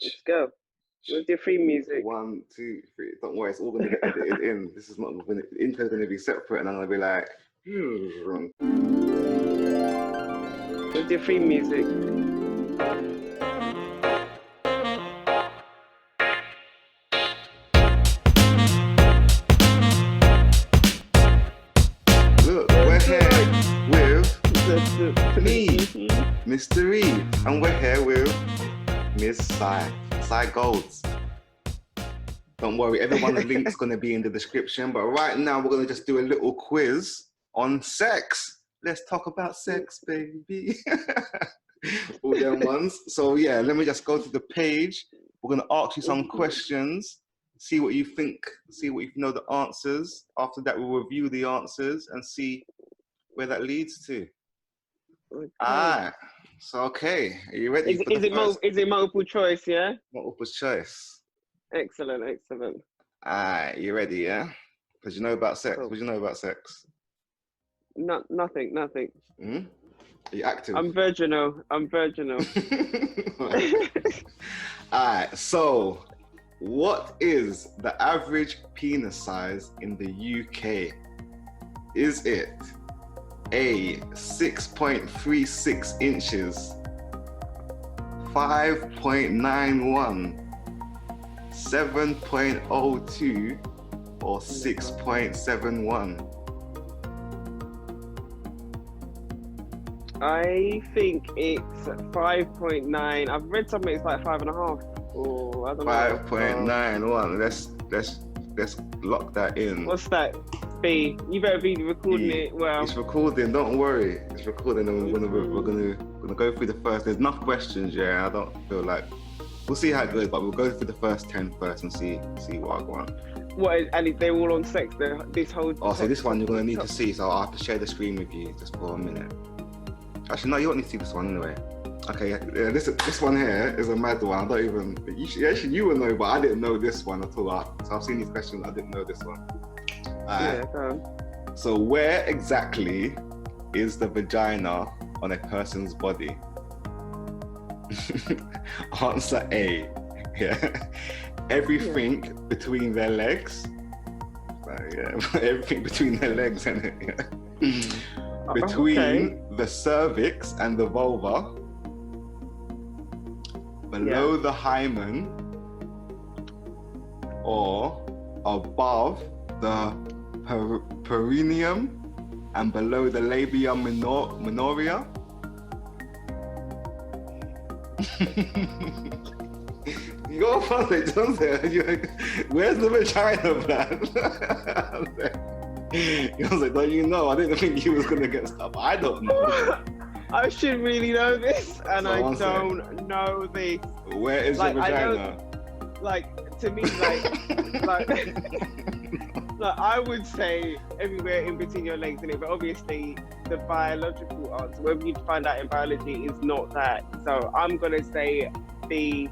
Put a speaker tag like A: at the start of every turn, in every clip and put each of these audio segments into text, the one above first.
A: Let's go. With your free music.
B: 1, 2, 3. Don't worry, it's all going to get edited in. This is not going to, the intro is going to be separate, and I'm going to be like,
A: With your free music.
B: look, we're here with me,
A: Mhm.
B: Mr. E, and we're here with Miss Sai Golds. Don't worry, everyone's link's going to be in the description, but right now we're going to just do a little quiz on sex. Let's talk about sex, baby. All them ones. So yeah, let me just go to the page. We're going to ask you some questions, see what you think, see what you know the answers. After that, we'll review the answers and see where that leads to.
A: Okay.
B: Ah, so okay, are you ready?
A: Is it multiple choice? Yeah.
B: Multiple choice.
A: Excellent.
B: Ah, you ready? Yeah. Because you know about sex.
A: Cool.
B: What do you know about sex?
A: Nothing.
B: Hmm? Are you active?
A: I'm virginal.
B: Alright, so what is the average penis size in the UK? Is it A, 6.36 inches, 5.91, 7.02, or 6.71?
A: I think it's 5.9. I've read something it's like 5.5. Or I don't know.
B: 5.91. Let's lock that in.
A: What's that? B. You better be recording it well.
B: It's recording. Don't worry. It's recording, and we're gonna go through the first. There's enough questions. Yeah, I don't feel like we'll see how it goes, but we'll go through the first 10 first and see what I want.
A: What? And they're all on sex. This whole.
B: Oh, so this one you're gonna need to see. So I'll have to share the screen with you just for a minute. Actually, no, you don't need to see this one anyway. Okay, yeah, this one here is a mad one. I don't even. You will know, but I didn't know this one at all. So I've seen these questions. I didn't know this one.
A: Yeah, go on.
B: So where exactly is the vagina on a person's body? Answer A. Yeah. Everything between their legs. Yeah, everything between their legs, and between the cervix and the vulva, below the hymen, or above the perineum and below the labia minoria. You're funny, Johnson. Where's the vagina, man? I was like, don't you know? I didn't think you was gonna get stuff. I don't know.
A: I should really know this, and I don't know this.
B: Where is the vagina?
A: To me, like I would say everywhere in between your legs, innit? But obviously, the biological answer, whether you find out in biology, is not that. So I'm gonna say the.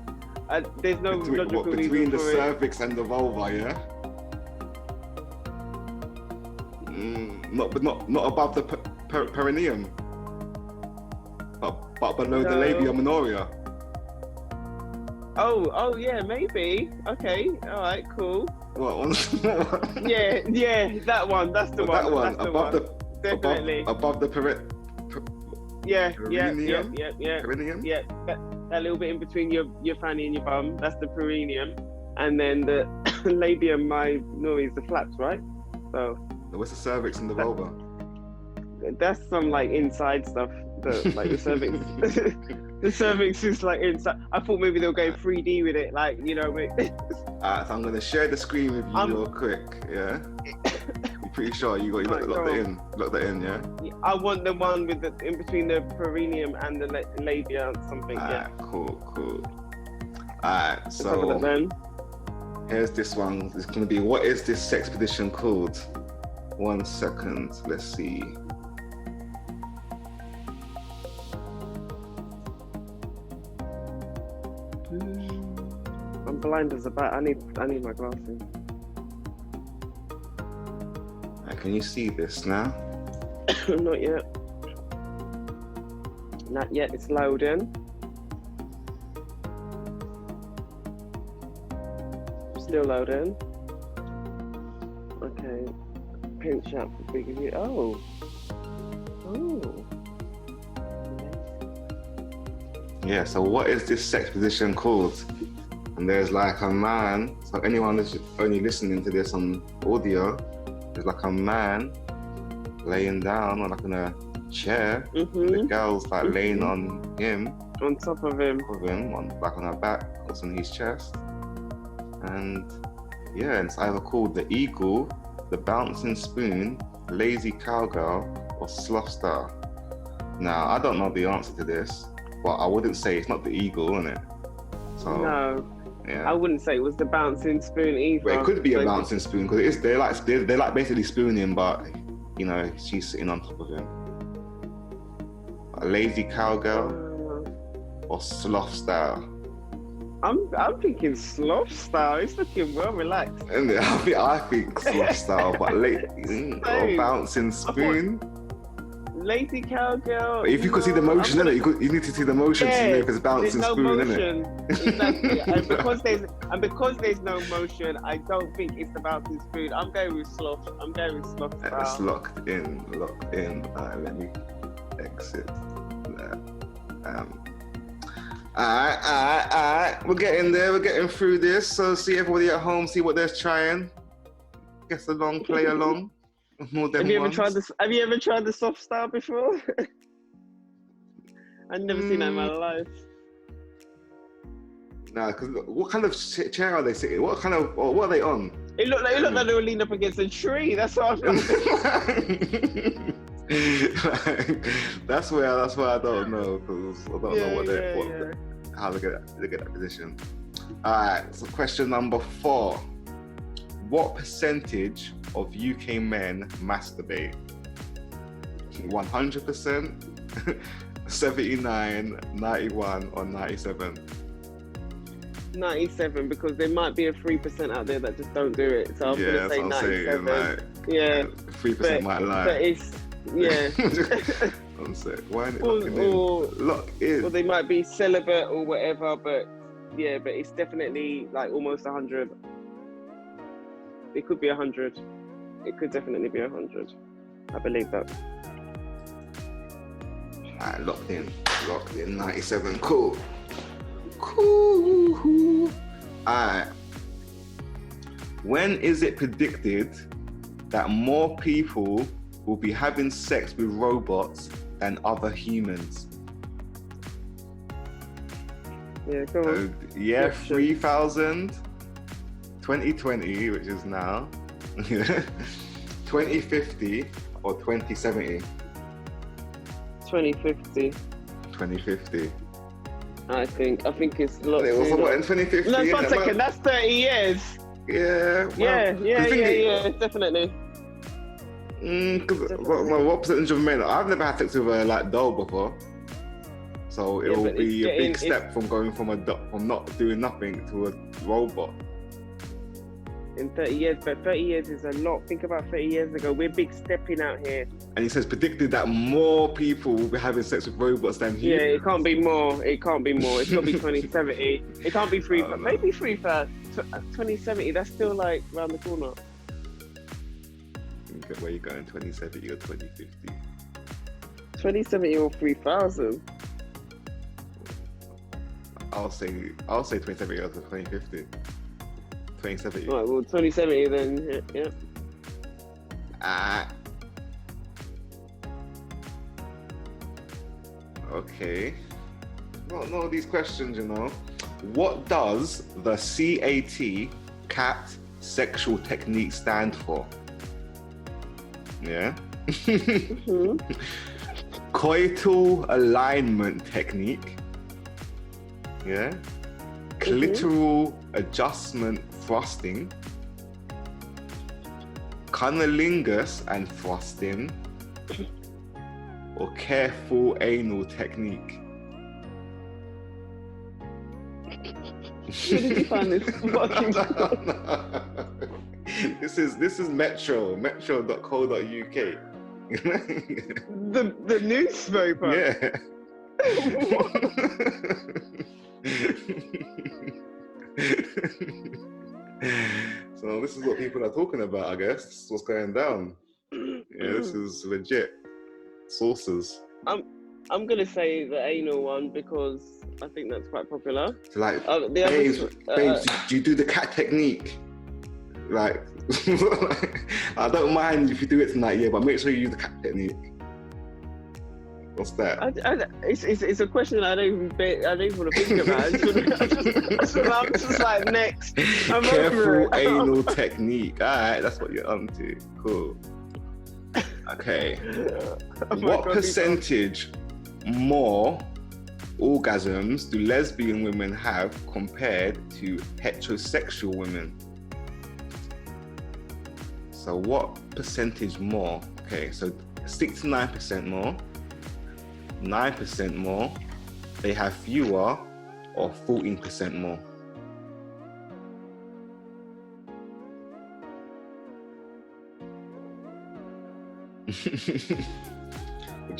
A: There's no logical reason
B: between the
A: for
B: cervix and the vulva, yeah. Not above the perineum, but below the labia minoria.
A: Oh yeah, maybe. Okay, all right, cool.
B: What one?
A: yeah, that one. That's the one.
B: That one
A: that's the
B: above
A: one.
B: the
A: Definitely
B: above the perineum.
A: Yeah.
B: Perineum.
A: Yeah, that little bit in between your fanny and your bum. That's the perineum, and then the labia minora is the flaps, right? So.
B: What's the cervix and the vulva?
A: That's some like inside stuff. Like the cervix. The cervix is like inside. I thought maybe they'll go 3D with it, like you know.
B: Alright, so I'm gonna share the screen with you real quick. Yeah. I'm pretty sure you got lock that in. Lock that in, yeah.
A: I want the one with the in between the perineum and the labia or something. Yeah.
B: Cool. Alright, so here's this one. It's gonna be, what is this sex position called? 1 second. Let's see.
A: I'm blind as a bat. I need my glasses.
B: Can you see this now?
A: Not yet. Not yet. It's loading. Still loading. Okay. Pinch up for big of you. Oh. Oh.
B: Yeah, so what is this sex position called? And there's like a man, so anyone that's only listening to this on audio, there's like a man laying down on like in a chair, and the girl's like laying on him.
A: On top of him.
B: On like on her back, what's on his chest. And yeah, it's either called the eagle, the bouncing spoon, lazy cowgirl, or sloth star. Now, I don't know the answer to this, but I wouldn't say it's not the eagle, isn't it? So,
A: no,
B: yeah.
A: I wouldn't say it was the bouncing spoon either.
B: But it could be a bouncing spoon because they're like basically spooning, but you know she's sitting on top of him. A lazy cowgirl or sloth style.
A: I'm thinking sloth style. It's looking well relaxed.
B: And I think sloth style, but or bouncing spoon.
A: Lazy cowgirl.
B: But if you could see the motion in it, you need to see the motion to know if it's bouncing spoon,
A: motion. Exactly. and because there's no motion, I don't think it's the bouncing spoon. I'm going with sloth. Style.
B: It's locked in. Alright, let me exit there. Alright. We're getting there. We're getting through this. So see everybody at home. See what they're trying. Guess along, play along. More than
A: Have you
B: once.
A: Have you ever tried the soft style before? I've never seen that in my life.
B: Nah, because what kind of chair are they sitting? What are they on?
A: It looked like they were leaning up against a tree. That's what I was
B: That's where I don't know because I don't know how they get that position. All right, so question number 4. What percentage of UK men masturbate? 100%, 79, 91, or 97?
A: 97, because there might be a 3% out there that just don't do it. So I'm gonna say 97. Yeah,
B: 3% might lie.
A: But it's
B: One sec. Why ain't it
A: lock in? Or they might be celibate or whatever. But yeah, but it's definitely like almost 100. It could be 100. It could definitely be 100. I believe that.
B: Alright, locked in. 97. Cool. Alright. When is it predicted that more people will be having sex with robots than other humans?
A: Yeah, go on.
B: 3,000, 2020, which is now, 2050, or 2070?
A: 2050.
B: 2050.
A: I think it's a lot.
B: It was what, in 2050?
A: No, 1 second. That's 30 years.
B: Yeah.
A: Well, yeah, definitely.
B: What percentage of men? I've never had sex with a doll before, so it will be a big step from going from not doing nothing to a robot.
A: In 30 years, but 30 years is a lot. Think about 30 years ago. We're big stepping out here.
B: And he says predicted that more people will be having sex with robots than humans.
A: Yeah, it can't be more. It's got to be 2070. It can't be 3. Maybe 2070. That's still like around the corner.
B: Where you going, 2070 or 2050?
A: 2070 or 3000.
B: I'll say 2070 or 2050. 2070.
A: Right, well, 2070 then. Yeah.
B: Okay. Well, no, these questions, you know. What does the CAT sexual technique stand for? Yeah. Coital alignment technique. Yeah. Clitoral adjustment thrusting. Cunnilingus and thrusting. Or careful anal technique.
A: Where did you find this fucking
B: This is metro.co.uk.
A: the newspaper.
B: Yeah. So this is what people are talking about, I guess. This is what's going down. Yeah, this is legit. Sources.
A: I'm gonna say the anal one because I think that's quite popular.
B: So like,
A: The
B: babes, do you do the cat technique? Like, I don't mind if you do it tonight, yeah, but make sure you use the cat technique. What's that?
A: It's a question I don't even want to think about. I'm just like, next. I'm
B: Careful anal technique. All right, that's what you're onto. Cool. Okay. What percentage more orgasms do lesbian women have compared to heterosexual women? So what percentage more? Okay, so 69% more, 9% more, they have fewer, or 14% more.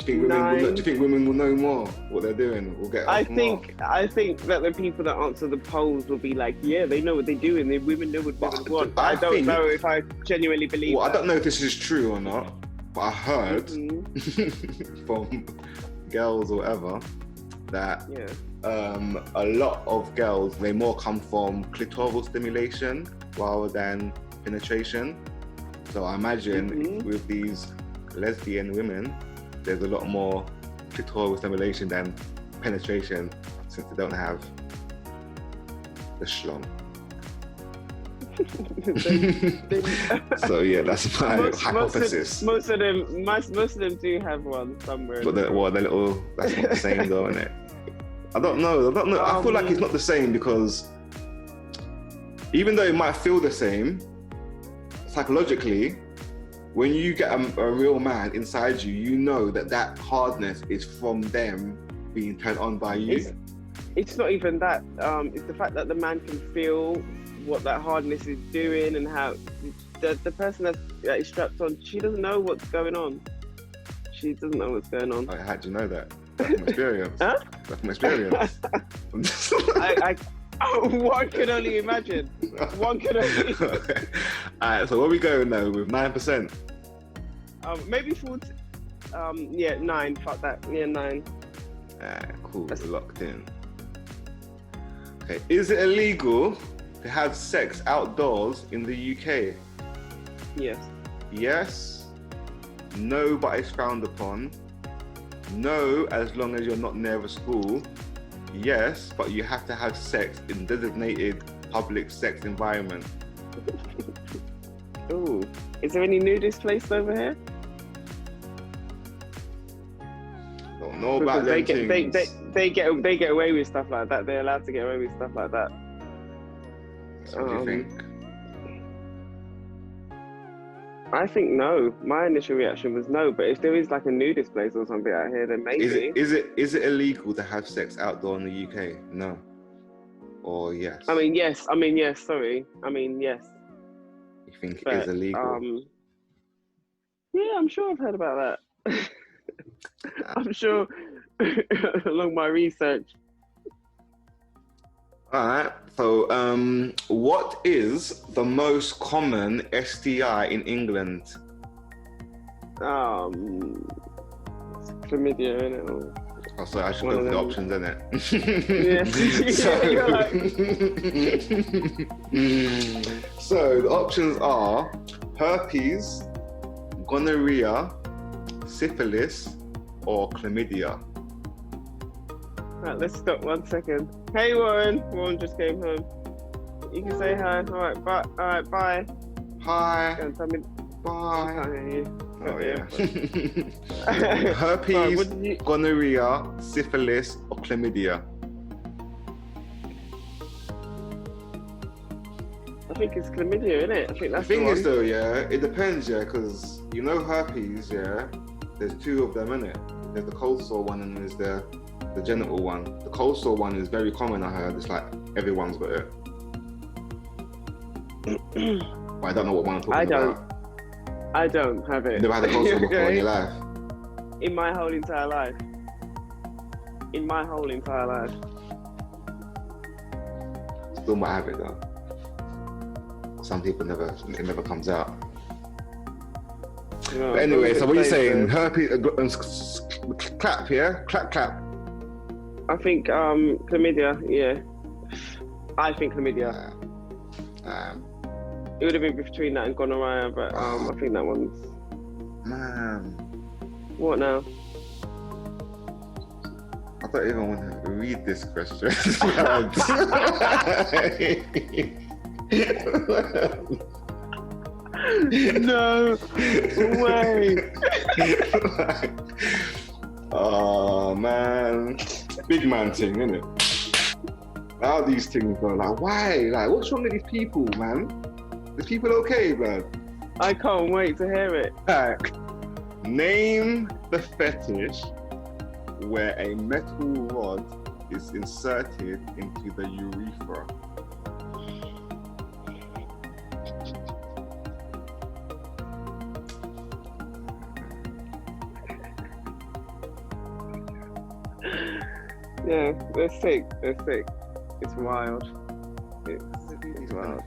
B: Do you think women will know more what they're doing? Will get
A: I think that the people that answer the polls will be like, yeah, they know what they're doing. The women know what women want. I don't know if I genuinely believe.
B: Well,
A: that.
B: I don't know if this is true or not, but I heard from girls or whatever that a lot of girls, they more come from clitoral stimulation rather than penetration. So I imagine with these lesbian women, there's a lot more clitoral stimulation than penetration, since they don't have the schlong. So yeah, that's my hypothesis.
A: Most of them do have one somewhere.
B: But they're little. That's not the same though, isn't it? I don't know. I feel like it's not the same because even though it might feel the same, psychologically, when you get a real man inside you, you know that hardness is from them being turned on by you.
A: It's not even that. It's the fact that the man can feel what that hardness is doing and how the person that is strapped on, she doesn't know what's going on. She doesn't know what's going on.
B: How do you know that? That's from experience. Huh? That's from experience.
A: One can only imagine. One can only.
B: Okay. Alright, so where we going now with 9%?
A: Maybe 40. 9. Fuck that. Yeah, 9.
B: Cool. We're locked in. Okay. Is it illegal to have sex outdoors in the UK?
A: Yes.
B: Yes. No, but it's frowned upon. No, as long as you're not near a school. Yes, but you have to have sex in designated public sex environment.
A: Ooh, is there any nudist place over here?
B: Don't know about them things.
A: They get away with stuff like that. They're allowed to get away with stuff like that.
B: So what do you think?
A: I think no. My initial reaction was no, but if there is like a nudist place or something out here, then maybe.
B: Is it illegal to have sex outdoor in the UK? No. Or yes?
A: I mean, yes. Sorry. I mean, yes.
B: You think it is illegal?
A: Yeah, I'm sure I've heard about that. I'm sure along my research.
B: All right. So, what is the most common STI in England?
A: Chlamydia, innit?
B: Oh, sorry, I should go for the options, innit?
A: Yeah.
B: So the options are herpes, gonorrhea, syphilis, or chlamydia.
A: Right, let's stop 1 second. Hey Warren. Warren just came home. You can say hi. Alright, bye. Alright, bye.
B: Hi.
A: Go and tell me.
B: Bye.
A: I can't hear you.
B: Oh yeah. Herpes, gonorrhea, syphilis, or chlamydia.
A: I think it's chlamydia, isn't it? I think that's
B: the thing is though, yeah, it depends, yeah, because you know herpes, yeah, there's two of them, innit? There's the cold sore one and there's the genital one. The cold sore one is very common, I heard. It's like everyone's got it. But I don't know what one I'm talking about.
A: I don't have it.
B: You never had a cold sore before in your life?
A: In my whole entire life.
B: Still might have it though. some people it never comes out.
A: Yeah,
B: But anyway, so what are you saying?
A: so.
B: Herpes, clap, yeah? Clap.
A: I think chlamydia, yeah. I think chlamydia. It would have been between that and gonorrhea, but I think that one's...
B: Man.
A: What now?
B: I don't even want to read this question.
A: No way.
B: Oh man, big man thing, isn't it? How these things go? Like, why? Like, what's wrong with these people, man? These people okay, man?
A: I can't wait to hear it.
B: Like, name the fetish where a metal rod is inserted into the urethra.
A: Yeah, they're sick. It's wild. It's wild.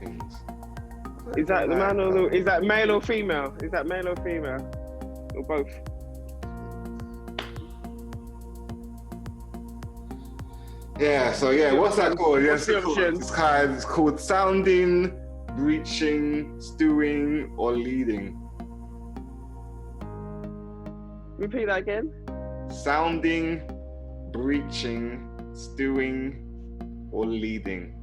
A: Is that the man or is that male or female? Is that male or female? Or both?
B: Yeah, so yeah, what's that called?
A: What's the options?
B: It's called sounding, breaching, stewing, or leading.
A: Repeat that again.
B: Sounding, breaching, stewing, or leading.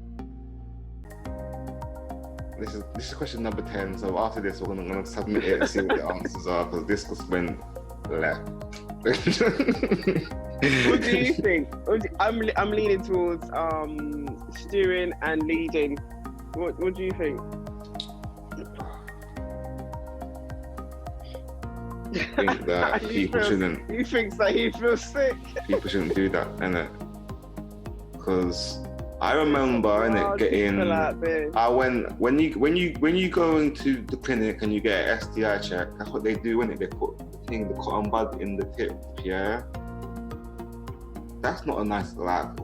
B: This is question number 10. So after this, we're gonna submit it and see what the answers are, because this just went left.
A: What do you think? I'm leaning towards steering and leading. What do you think?
B: I think that people shouldn't.
A: He thinks that he feels sick.
B: People shouldn't do that, innit? Because I remember getting. When you go into the clinic and you get an STI check, that's what they do, innit? They put the cotton bud in the tip, yeah. That's not a nice what?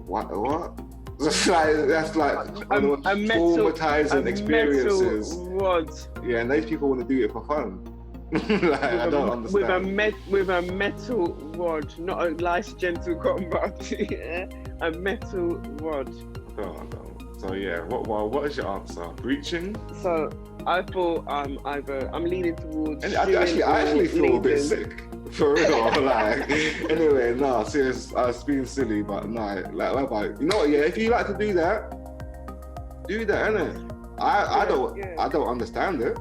B: That's like one of the traumatizing experiences.
A: Metal rod.
B: Yeah, and those people want to do it for fun. Like, I don't understand.
A: With a metal rod, not a nice gentle cotton bud. Yeah? A metal rod.
B: I don't. So yeah, what is your answer? Breaching?
A: So I thought I'm leaning towards.
B: And I actually feel a bit sick. For real, like, anyway, no, serious, I was being silly, but no, like, what about, you know what, yeah, if you like to do that, innit? I don't understand it.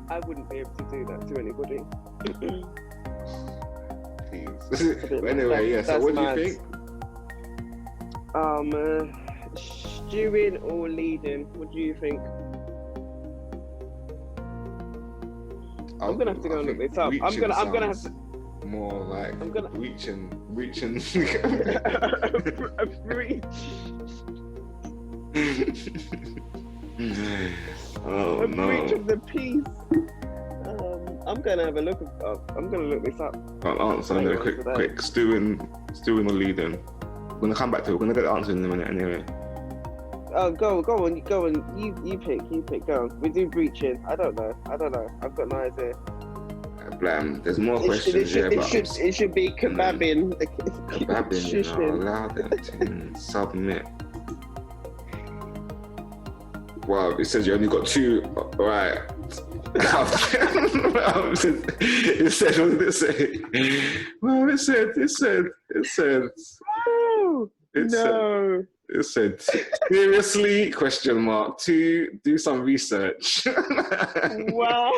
A: I wouldn't be able to do that to anybody.
B: Please. But anyway, yeah, so what do you think?
A: Stewing or leading, what do you think? I'm gonna have to go and look this up. I'm gonna have to.
B: More like reaching.
A: A breach.
B: Oh
A: a
B: no.
A: breach of the peace. I'm gonna have a look. I'm gonna look this up.
B: I'll answer in a quick. Stewing or leading. We're gonna come back to it. We're gonna get the answer in a minute anyway.
A: Oh, go on. You pick. Go. We do breaching. I don't know. I've got no idea.
B: Blam. There's more questions.
A: It should be kebabbing.
B: Kebabbing. Allow them to submit. Wow, it says you only got 2. Right. It said. What did it say? Well, it said.
A: No.
B: It said, seriously, question mark, 2, do some research.
A: Wow.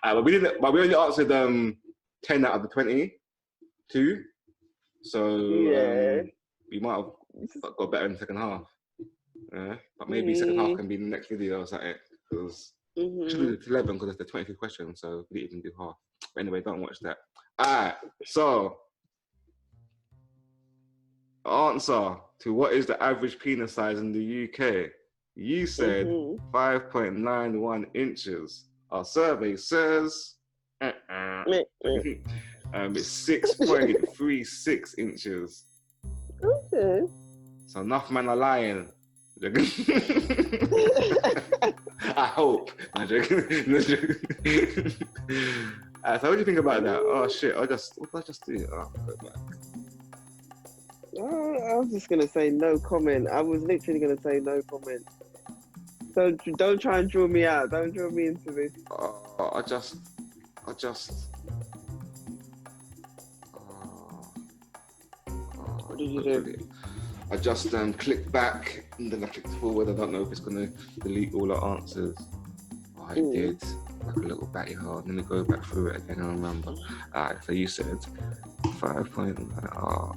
B: But we only answered 10 out of the 22. So
A: yeah.
B: we might have got better in the second half. But maybe second half can be the next video or something. Because we should do 11 because it's the 22 questions, so we didn't even do half. But anyway, don't watch that. Alright, so answer to what is the average penis size in the UK? You said 5.91 inches. Our survey says it's 6.36 inches.
A: Okay.
B: So enough men are lying. I hope. No joking. No joking. So what do you think about that? Oh shit! What did I just do? Oh, go back.
A: I was just gonna say no comment. I was literally gonna say no comment. Don't try and draw me out. Don't draw me into this.
B: I just.
A: What did you do?
B: I just clicked back and then I clicked forward. I don't know if it's gonna delete all the answers. Oh, I did. Like a little batty hard. Let me go back through it again and remember. Alright, so you said 5.91.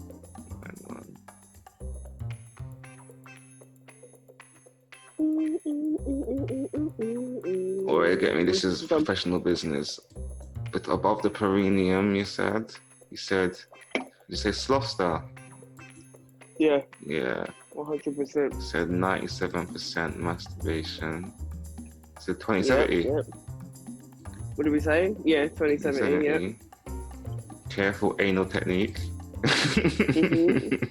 B: Alright, get me. This is professional business. But above the perineum, you said. You say Slofster.
A: Yeah.
B: Yeah.
A: 100%.
B: Said 97% masturbation. Said 2070.
A: Yeah. What did we say? Yeah, 2070. Yeah.
B: Careful anal technique.
A: Mm-hmm.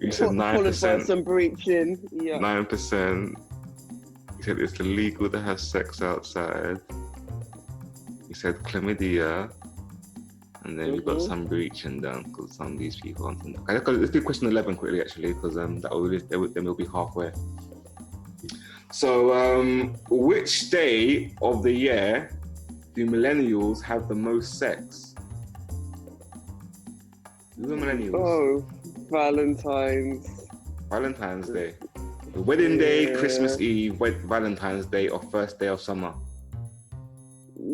B: You said 9%.
A: Followed by some breaching. Yeah.
B: 9%. You said it's illegal to have sex outside. You said chlamydia. And then we've got some breaching down because some of these people aren't. Okay, let's do question 11 quickly, actually, because then we'll be halfway. So, which day of the year do millennials have the most sex? Who are millennials?
A: Oh, Valentine's
B: Day. The wedding day, Christmas Eve, Valentine's Day, or first day of summer?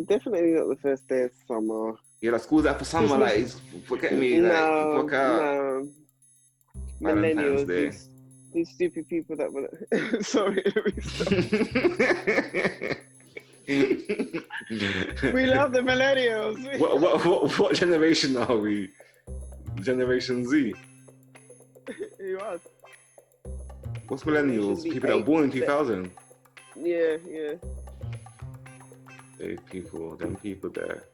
A: Definitely not the first day of summer.
B: Yeah, like school's out for summer, like, forget me, like, fuck out.
A: No.
B: Valentine's Day.
A: These stupid people that were. Sorry, we love the millennials.
B: What generation are we? Generation Z.
A: Who was?
B: What's millennials? People that were born in 2000.
A: Yeah.
B: Them people there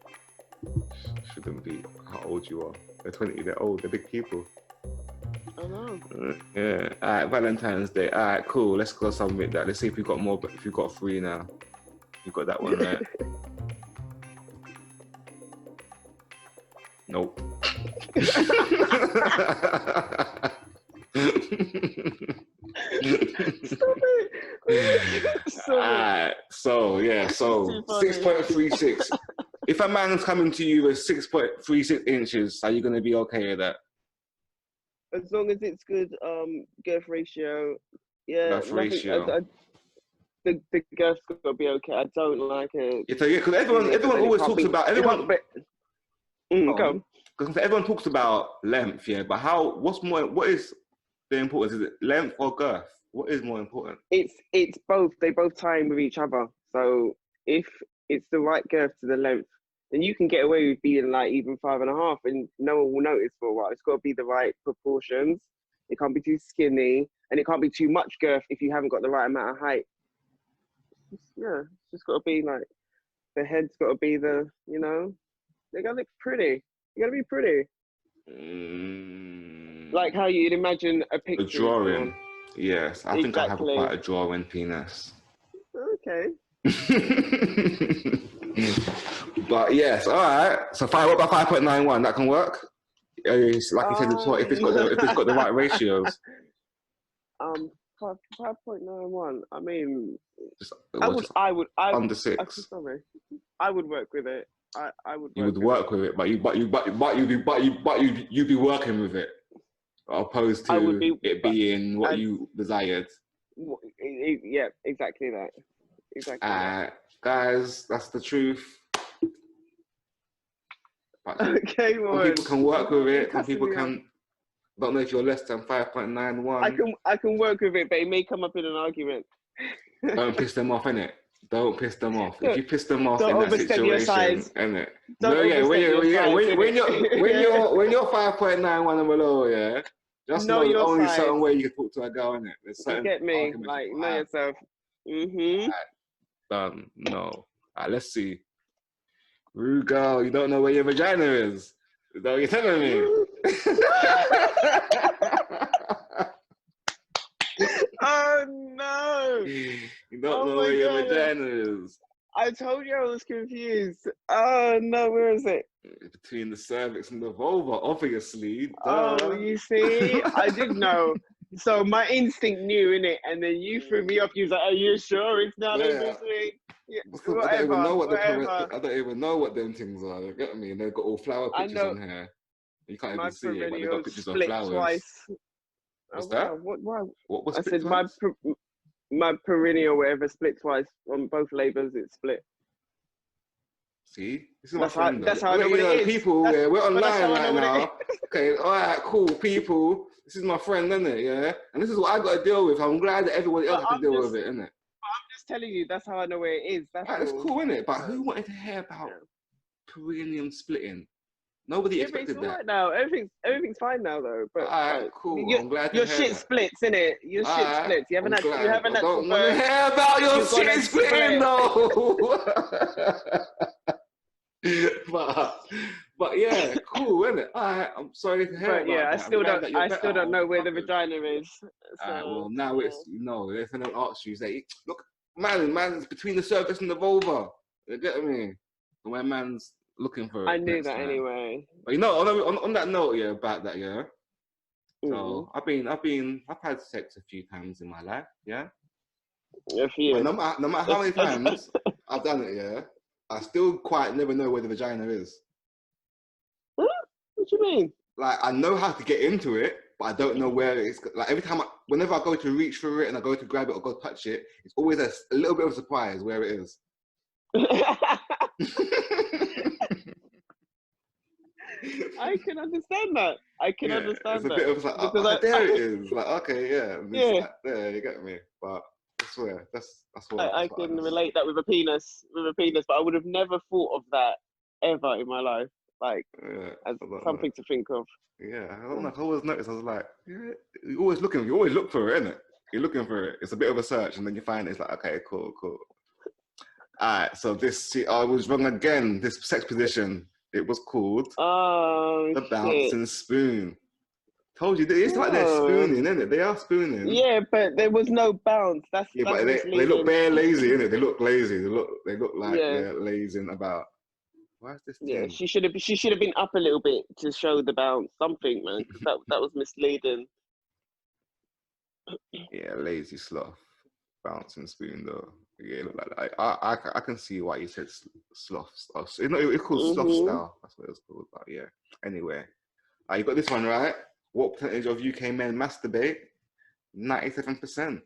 B: shouldn't be how old you are. They're 20, they're old, they're big people.
A: I know.
B: Yeah. Alright, Valentine's Day. Alright, cool. Let's go submit that. Let's see if we've got more, if we've got 3 now. You've got that one right. Nope.
A: Stop it.
B: Alright, so 6.36. If a man's coming to you with 6.36 inches, are you going to be okay with that?
A: As long as it's good girth ratio. Yeah.
B: Girth ratio.
A: The girth's got to be okay. I don't like it.
B: Yeah, because everyone always talks about everyone.
A: Go.
B: Because everyone talks about length, yeah. But what is the importance? Is it length or girth? What is more important?
A: It's both. They both tie in with each other. So if it's the right girth to the length, then you can get away with being like even 5.5, and no one will notice for a while. It's got to be the right proportions. It can't be too skinny, and it can't be too much girth if you haven't got the right amount of height. It's just got to be like the head's got to be they gotta look pretty. You gotta be pretty. Like how you'd imagine a picture.
B: A drawing. Yes, I think I have quite a drawing penis.
A: Okay.
B: But yes, all right. So what about 5.91? That can work. It's like you said, if it's got the right ratios.
A: 5.91. I mean,
B: I would under 6.
A: Sorry, I would work with it. I would.
B: You would work with it, but you'd be working with it, opposed to it being what you desired.
A: Yeah, exactly that. Exactly.
B: Guys, that's the truth. But
A: okay,
B: some people can work with it. Some people can. Don't know if you're less than 5.91.
A: I can work with it, but it may come up in an argument.
B: Don't piss them off, innit? Don't piss them off. If you piss them off in that
A: situation,
B: innit?
A: When
B: you're 5.91 and below, yeah, just know there's only certain way you can talk to a girl, innit? There's certain.
A: You get me? Like know yourself.
B: Right, done. No. Alright, let's see. Rude girl, you don't know where your vagina is. Is that what you're telling me? You don't
A: Oh
B: know
A: my
B: where your
A: God.
B: vagina is.
A: I told you I was confused. Oh no, where is it?
B: Between the cervix and the vulva, obviously.
A: Oh,
B: Duh.
A: you see, I didn't know. So my instinct knew in it, and then you threw me off. You was like, "Are you sure it's not in
B: Yeah.
A: between?" Yeah,
B: I don't even know what
A: whatever.
B: I don't even know what them things are. You get me? And they've got all flower
A: I
B: pictures
A: know
B: on here. You can't even
A: my
B: see it, but they've got
A: perineal
B: pictures of
A: split
B: flowers.
A: twice. Oh
B: What's
A: wow,
B: that?
A: what? Wow.
B: What was
A: I
B: split
A: said
B: twice?
A: my perineal whatever split twice on both labors. It split.
B: See, this is my friend though.
A: That's how
B: I
A: I know
B: let you
A: what it
B: know,
A: is.
B: people. Yeah, we're
A: But that's
B: online
A: how I
B: right
A: know what it is.
B: now. Okay, all right, cool, people. This is my friend, isn't it? Yeah, and this is what I got to deal with. I'm glad that everybody else
A: But
B: has to deal with it, isn't it?
A: I'm just telling you. That's how I know where it is. That's
B: Right, it's
A: all.
B: cool, isn't it? But who wanted to hear about perineum splitting? Nobody
A: Yeah, but it's
B: expected
A: all
B: that.
A: right now. Everything's fine now though.
B: All
A: But
B: right,
A: like,
B: cool. I'm glad to
A: your
B: hear
A: shit
B: that.
A: splits, innit? Your
B: All
A: shit
B: right,
A: splits. You
B: I'm glad.
A: have a
B: I
A: natural
B: don't want to
A: birth.
B: hear about your
A: You're gonna
B: shit splitting,
A: split.
B: though. but yeah, cool, isn't it? All right, I'm sorry to hear
A: But yeah,
B: about that. I'm glad that you're
A: I
B: better.
A: still don't
B: I'll
A: know
B: be
A: where the
B: covered.
A: vagina is.
B: All right, well
A: So
B: now it's if anyone asks you, say, look, man's between the cervix and the vulva. You get me? And when man's looking for
A: I
B: it
A: knew
B: next
A: that
B: time.
A: anyway.
B: But you know, on that note, yeah, about that, yeah.
A: Mm-hmm.
B: So I've had sex a few times in my life, yeah.
A: A
B: But
A: few.
B: no matter how many times I've done it, yeah, I still quite never know where the vagina is.
A: What? What do you mean?
B: Like I know how to get into it, but I don't know where it's. Like every time, whenever I go to reach for it and I go to grab it or go touch it, it's always a little bit of a surprise where it is.
A: I can understand that. I can understand
B: it's a
A: that
B: bit of like,
A: because
B: there it is. Like, okay, yeah, it's
A: yeah,
B: like, there, you get me. But I swear, that's what
A: I
B: I
A: can
B: just.
A: relate that with a penis, but I would have never thought of that ever in my life, like
B: Yeah,
A: as
B: I don't know.
A: something to think of.
B: Yeah, I don't know. I always noticed. I was like, yeah, you always look for it, innit? You're looking for it. It's a bit of a search, and then you find it. It's like, okay, cool. All right, so I was wrong again. This sex position, it was called
A: Oh
B: the
A: shit!
B: bouncing spoon. Told you, it's like they're
A: Oh.
B: spooning, isn't it? They are spooning.
A: Yeah, but there was no bounce.
B: Yeah,
A: That's
B: but they look
A: misleading.
B: bare lazy, innit? They look lazy. They look like
A: Yeah,
B: they're lazing about. Why is this
A: yeah.
B: thing?
A: She should have been up a little bit to show the bounce. Something, man, because that was misleading.
B: Yeah, lazy sloth. Bouncing spoon though. Yeah, look like that. I can see why you said sloth style. It's called sloth
A: Mhm.
B: style. That's what it's called. But yeah. Anyway, you got this one right. What percentage of UK men masturbate? 97%.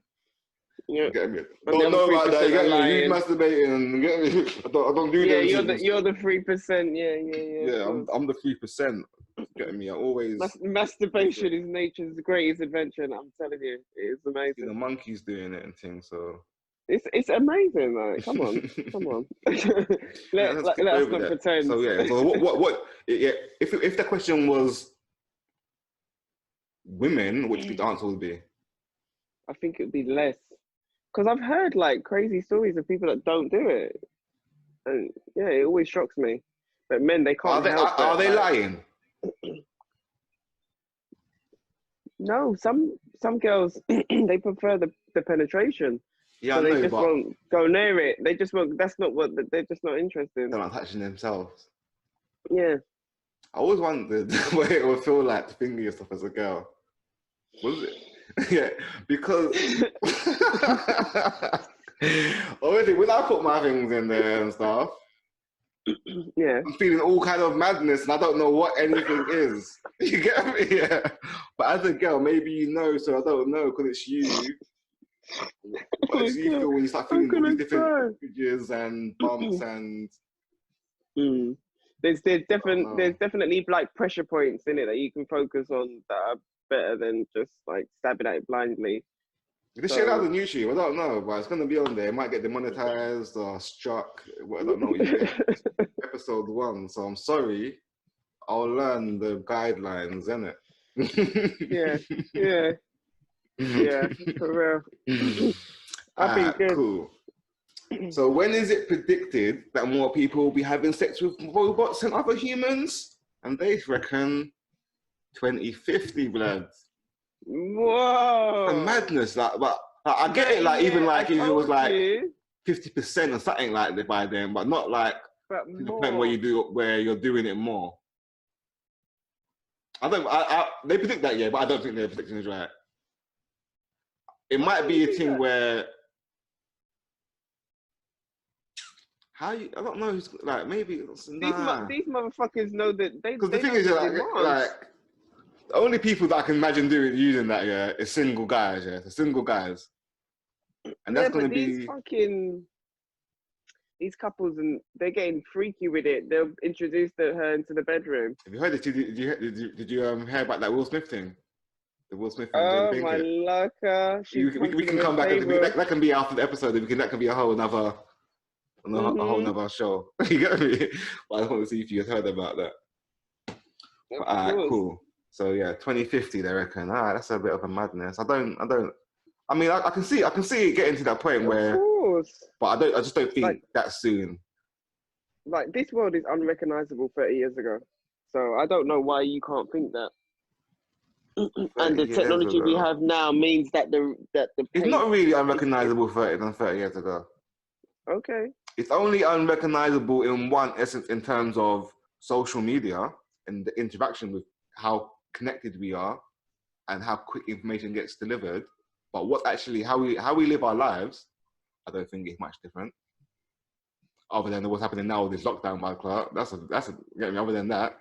A: Yeah,
B: You get me?
A: and the
B: Don't
A: other
B: know
A: three
B: about that. You
A: percent are
B: get me? Who's
A: lying.
B: masturbating? You get me? I don't do
A: Yeah,
B: them things.
A: you're the 3%. Yeah. Of
B: Yeah,
A: course.
B: I'm the 3%. Getting me? I always
A: Masturbation is nature's greatest invention. I'm telling you, it is
B: see the
A: amazing.
B: monkeys doing it and things. So
A: It's amazing. Like, come on.
B: yeah, let's skip
A: Let us
B: over
A: not
B: that.
A: pretend.
B: So yeah. So what? Yeah. If the question was women, what do you think the answer would be?
A: I think it'd be less because I've heard like crazy stories of people that don't do it, and yeah, it always shocks me. But men, they can't help
B: Are
A: but
B: they
A: like.
B: lying?
A: No, some girls they prefer the penetration,
B: Yeah, I
A: so they
B: know,
A: just
B: but
A: won't go near it. They just won't. That's not what they're just not interested.
B: they're not touching themselves.
A: Yeah.
B: I always wondered what it would feel like to finger yourself as a girl. Was it? Yeah, because obviously when I put my things in there and stuff,
A: Yeah.
B: I'm feeling all kind of madness and I don't know what anything is. You get me? Yeah. But as a girl, maybe you know, so I don't know because it's you. What do you feel when you start
A: I'm
B: feeling all
A: gonna
B: these different
A: cry.
B: ridges and bumps and
A: Mm.
B: I don't know.
A: There's definitely like pressure points in it that you can focus on that are better than just like stabbing at it blindly.
B: This shit out
A: So
B: on YouTube, I don't know, but it's gonna be on there. It might get demonetized or struck. I don't know what you get. Episode 1, so I'm sorry. I'll learn the guidelines, innit?
A: yeah, for real. I've been good.
B: Cool. So when is it predicted that more people will be having sex with robots and other humans? And they reckon 2050, blood. The
A: Whoa.
B: madness, like I get it, like even
A: Yeah,
B: like
A: I
B: if it was
A: told
B: like
A: you,
B: 50% or something like that by then, but not like
A: but
B: to the point where
A: more.
B: you're doing it more. They predict that, yeah, but I don't think their prediction is right. It
A: Why
B: might
A: do you
B: be a
A: think
B: thing
A: that?
B: where I don't know who's like maybe nah.
A: These motherfuckers know that
B: Because the
A: they
B: thing
A: know
B: is,
A: the
B: like
A: demands.
B: the only people that I can imagine using that, yeah, is single guys, yeah, the single guys, and
A: Yeah,
B: that's gonna
A: but
B: be.
A: these couples, and they're getting freaky with it. They'll introduce her into the bedroom.
B: Have you heard it? Did you hear about that Will Smith thing? The Will Smith and Jada
A: Oh my
B: Pinkett.
A: lucker! She's
B: We
A: punching
B: can
A: him in
B: come back.
A: table.
B: That can be after the episode. That can be a whole another a whole
A: Mhm.
B: nother show. You get me? But I just want to see if you had heard about that.
A: Of
B: But, all right,
A: course.
B: cool. So yeah, 2050, they reckon. All right, that's a bit of a madness. I mean, I can see it getting to that point
A: Of
B: where,
A: course.
B: but I just don't
A: Like
B: think that soon.
A: this world is unrecognizable 30 years ago. So I don't know why you can't think that. And
B: 30
A: the
B: years
A: technology we
B: ago,
A: have now means that the
B: it's
A: pace
B: not really
A: is
B: unrecognizable 30 years ago.
A: okay.
B: It's only unrecognizable in one essence in terms of social media and the interaction with how connected we are and how quick information gets delivered. But what actually how we live our lives, I don't think it's much different. Other than what's happening now with this lockdown by Clark. Get me, other than that.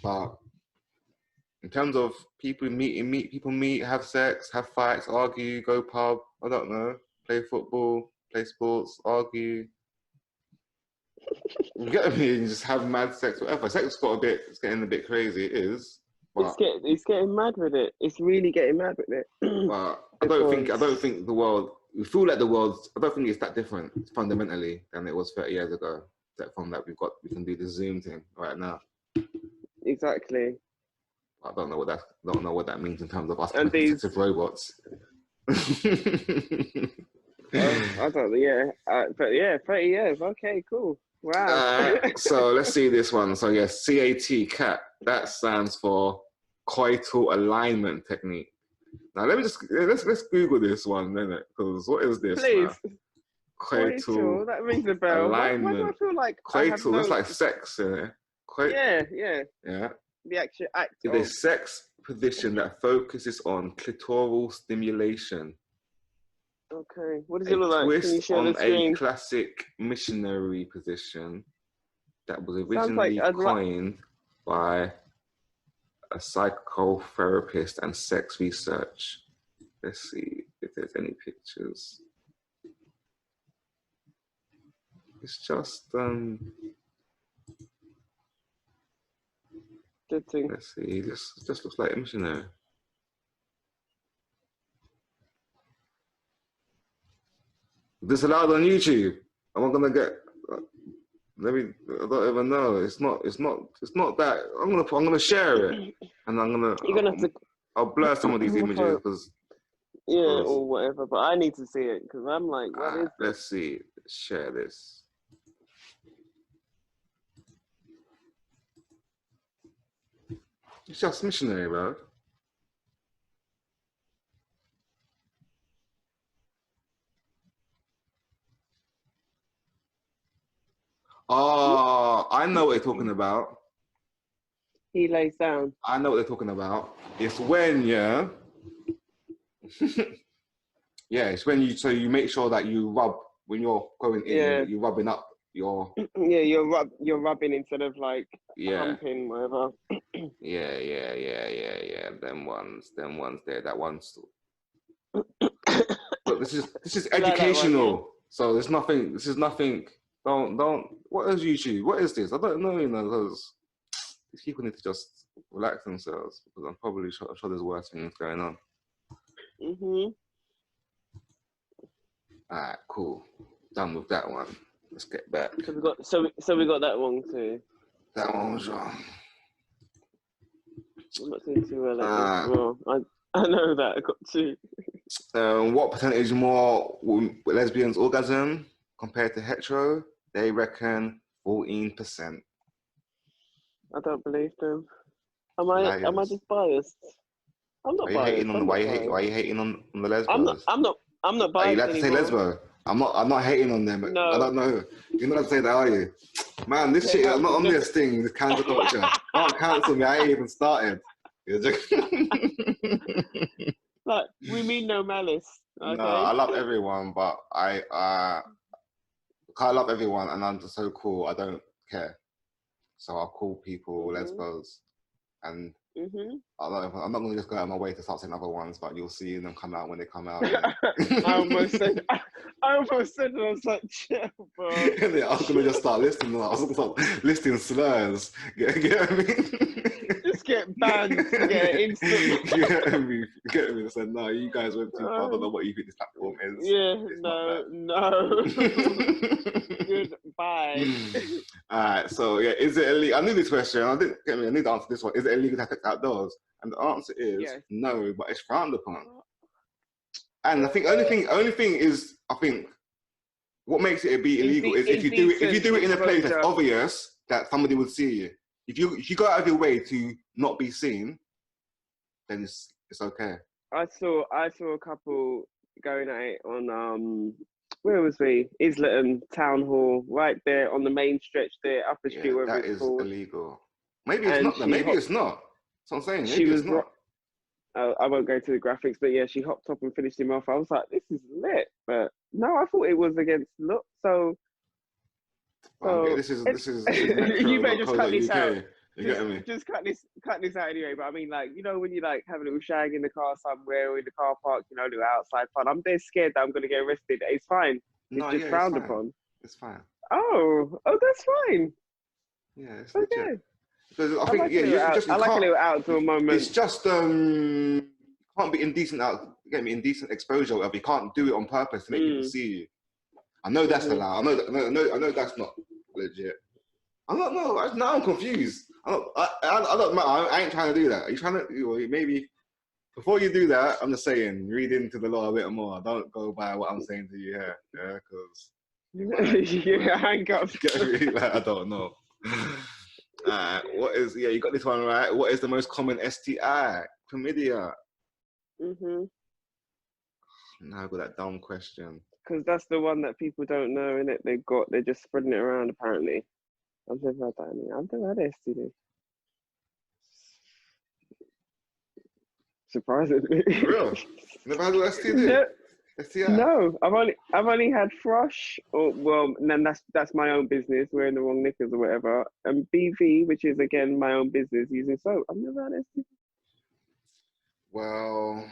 B: But in terms of people meet, have sex, have fights, argue, go pub, I don't know, play football, play sports, argue. You get me? You just have mad sex, whatever. It's getting a bit crazy. It is, but
A: It's getting mad with it. It's really getting mad with it.
B: but
A: Because
B: I don't think the world. We feel like the world's. I don't think it's that different fundamentally than it was 30 years ago. That from that we can do the Zoom thing right now.
A: exactly.
B: I don't know what that means in terms of us
A: And
B: becoming
A: these
B: sensitive robots.
A: I don't know, yeah. But yeah, 30 years. Okay, cool. Wow.
B: So let's see this one. So yes, CAT. That stands for coital alignment technique. Now let's Google this one, innit? Because what is this now?
A: Please.
B: Coital
A: Coital, that rings a bell. Why do I
B: alignment.
A: feel like I have
B: Coital, that's
A: no
B: like sex, innit?
A: yeah.
B: Yeah.
A: The actual act
B: It's a
A: of
B: sex position that focuses on clitoral stimulation.
A: okay. What does it
B: A
A: look like? Can you
B: twist
A: share the
B: on a
A: screen?
B: classic missionary position that was
A: Sounds like
B: originally
A: I'd like
B: coined by a psychotherapist and sex research. Let's see if there's any pictures. It's just
A: good thing.
B: let's see. This just looks like a missionary. This allowed on YouTube. Am I gonna get? Let me. I don't even know. It's not that. I'm gonna share it, and
A: You're gonna have to
B: I'll blur some of these images because
A: yeah, or whatever. But I need to see it because I'm like, what is this?
B: let's see. Share this. It's just missionary, bro. Oh, I know what they're talking about.
A: He lays down.
B: I know what they're talking about. It's when, yeah. Yeah, it's when you make sure that you rub when you're going in,
A: Yeah.
B: you're rubbing up your
A: Yeah, you're rubbing instead of like humping, whatever.
B: Yeah. Them ones there, that one's but this is educational.
A: Like
B: So there's nothing this is nothing don't what is YouTube? What is this? I don't know, because these people need to just relax themselves because I'm sure there's worse things going on. Alright, cool. Done with that one. Let's get back.
A: So we got that one too.
B: That one was wrong.
A: I'm not saying too well. I know that I got two.
B: What percentage more lesbians orgasm compared to hetero? They reckon 14%.
A: I don't believe them. Am I just biased? I'm not biased.
B: Why are you hating on the lesbians?
A: I'm not. I'm not
B: Are you
A: biased
B: allowed to say
A: anymore.
B: lesbo? I'm not hating on them.
A: No.
B: I don't know. You're not allowed to say that, are you? Man, this shit, I'm not on this thing, this cancel culture. Can't cancel me, I ain't even started.
A: Like, we mean no malice, okay?
B: No, I love everyone, but I can't love everyone and I'm just so cool, I don't care. So I'll call people lesbos and I'm not going to just go out of my way to start saying other ones, but you'll see them come out when they come out.
A: I almost said, I was like, chill, bro.
B: Yeah, I was going to just start listing them. I was going to start listing slurs. Get what I mean?
A: Just get banned, instantly.
B: Get me? I said, no, you guys went too far. I don't know what you think this platform is.
A: Yeah,
B: it's
A: no. Goodbye.
B: Alright, so yeah, is it illegal? I knew this question. I need to answer this one. Is it illegal to have sex outdoors? And the answer is
A: yes.
B: No, but it's frowned upon. And I think only thing is, I think what makes it be illegal is if you do it in a place that's obvious that somebody would see you. If you go out of your way to not be seen, then it's okay.
A: I saw a couple going at it on where was we? Islington Town Hall, right there on the main stretch there, up the street.
B: That is illegal. Maybe it's not. Maybe it's not. That's what I'm saying. Maybe it's not.
A: I won't go to the graphics, but yeah, she hopped up and finished him off. I was like, this is lit, but no, I thought it was against look. So
B: this is
A: you better just cut this out.
B: You get me?
A: Just cut this out anyway. But I mean, like, you know, when you like have a little shag in the car somewhere or in the car park, you know, a little outside fun. I'm dead scared that I'm going to get arrested. It's fine. It's just frowned upon.
B: It's fine.
A: Oh, that's fine.
B: Yeah, it's
A: okay.
B: Legit. Because I think
A: I like a little outdoor moment.
B: It's just you can't be indecent indecent exposure. Whatever. You can't do it on purpose to make people see you. I know that's allowed. I know that's not legit. Now I'm confused. I ain't trying to do that. Are you trying to? Maybe before you do that, I'm just saying, read into the law a bit more. Don't go by what I'm saying to you here, because
A: handcuffs.
B: I don't know. What is? Yeah, you got this one right. What is the most common STI? Chlamydia. Now I've got that dumb question.
A: Because that's the one that people don't know, innit? They're just spreading it around apparently. I've never had that. I've never had STD. Surprisingly.
B: Real? Never had an STD? STI?
A: No, I've only had thrush, then that's my own business, wearing the wrong knickers or whatever, and BV, which is again my own business, using soap. I've never had STD.
B: Well,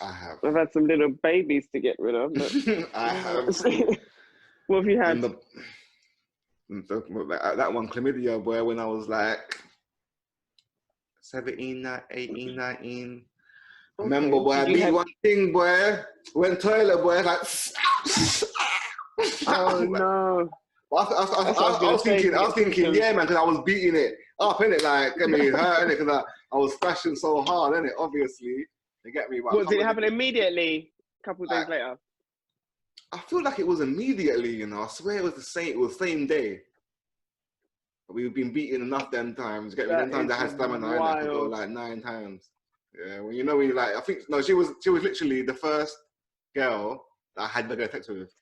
B: I have.
A: I've had some little babies to get rid of. But
B: I have.
A: What have you had?
B: That one, chlamydia, boy, when I was like 17, 18, 19. Remember, boy, I did one thing, boy. Went toilet, boy, like.
A: Oh no!
B: I was thinking, yeah, man, because I was beating it up, innit? Like, get me hurt, innit? Because I was thrashing so hard, innit? Obviously, you get me.
A: Did it happen immediately? A couple of days later.
B: I feel like it was immediately, you know. I swear it was the same day. We've been beaten enough them times. Get me? Them times I had stamina, I could go like 9 times. Yeah, when you like, I think she was literally the first girl that I had regular sex with.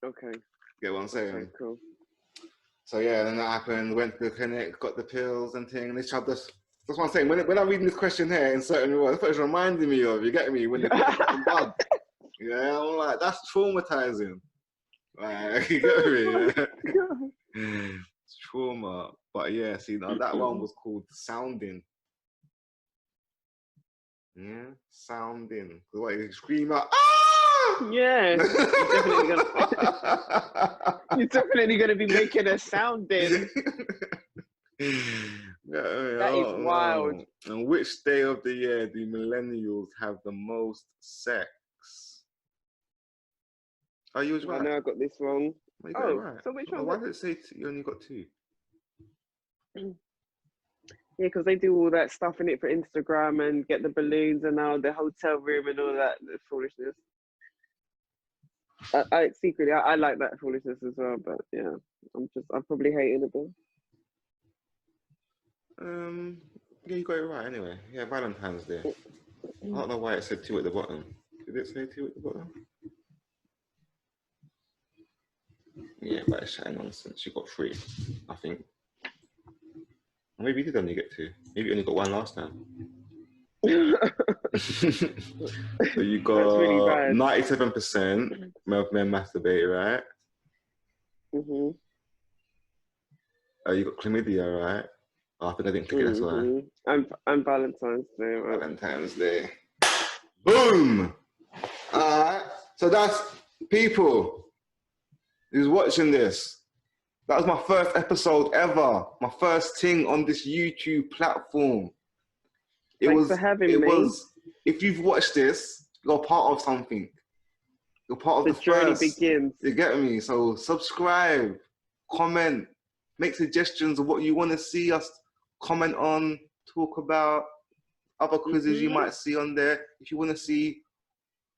A: Okay.
B: Get what I'm saying?
A: Okay, cool.
B: So yeah, then that happened. Went to the clinic, got the pills and thing. And this child, that's what I'm saying. When I'm reading this question here in certain words, that's what it's reminding me of. You get me? When the blood. Yeah, I'm like, that's traumatizing. Like, you get me? It's trauma. But yeah, see, now that one was called sounding. Yeah, sounding. What, you scream out, ah!
A: Yeah. You're definitely gonna be making a sounding. That is wild.
B: And which day of the year do millennials have the most sex? Oh, you was right.
A: I know I got this wrong.
B: Well, you got it right.
A: So which one?
B: Why did it say you only got 2?
A: Yeah, because they do all that stuff in it for Instagram and get the balloons and now the hotel room and all that foolishness. I secretly I like that foolishness as well, but yeah, I'm probably hating it though.
B: Yeah, you got it right anyway. Yeah, Valentine's Day. I don't know why it said 2 at the bottom. Did it say to you at the bottom? Yeah, but it's shouting nonsense. You got 3, I think. Or maybe you did only get 2. Maybe you only got 1 last time. So you
A: That's really
B: got
A: bad.
B: 97% men masturbate, right?
A: Mm-hmm.
B: You got chlamydia, right? Oh, I think I didn't click it, that's why.
A: And Valentine's Day. Right?
B: Valentine's Day. Boom! Alright, so that's people who's watching this. That was my first episode ever. My first thing on this YouTube platform.
A: Thanks for having me.
B: If you've watched this, you're part of something. You're part of the
A: journey
B: first.
A: begins.
B: You get me? So subscribe, comment, make suggestions of what you want to see us comment on, talk about, other quizzes you might see on there. If you want to see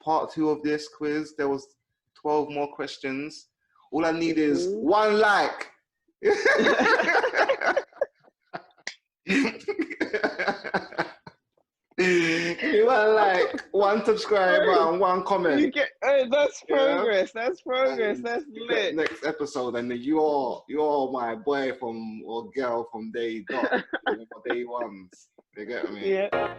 B: part 2 of this quiz, there was 12 more questions. All I need is 1 like. Give me 1 like, 1 subscriber, and 1 comment.
A: You get, that's progress. Yeah? That's progress. That's lit.
B: Next episode, and you're my boy from or girl from day dot, day ones. You get me?
A: Yeah.